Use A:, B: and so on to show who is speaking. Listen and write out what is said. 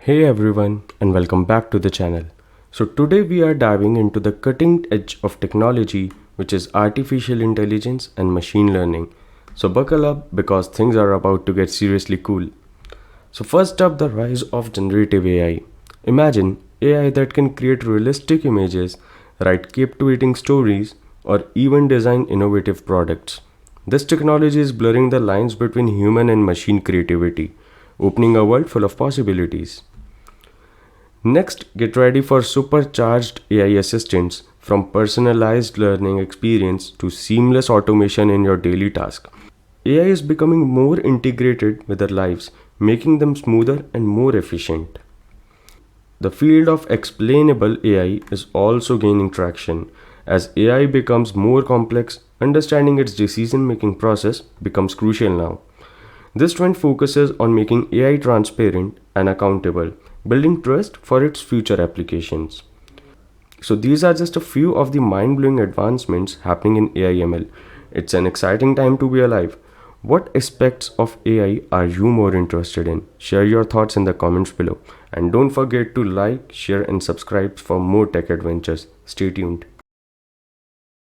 A: Hey everyone, and welcome back to the channel. So today we are diving into the cutting edge of technology, which is artificial intelligence and machine learning. So buckle up because things are about to get seriously cool. So first up, the rise of generative AI. Imagine AI that can create realistic images, write captivating stories, or even design innovative products. This technology is blurring the lines between human and machine creativity, opening a world full of possibilities. Next, get ready for supercharged AI assistants, from personalized learning experience to seamless automation in your daily task. AI is becoming more integrated with our lives, making them smoother and more efficient. The field of explainable AI is also gaining traction. As AI becomes more complex, understanding its decision making process becomes crucial now. This trend focuses on making AI transparent and accountable, building trust for its future applications. So, these are just a few of the mind blowing advancements happening in AI ML. It's an exciting time to be alive. What aspects of AI are you more interested in? Share your thoughts in the comments below. And don't forget to like, share, and subscribe for more tech adventures. Stay tuned.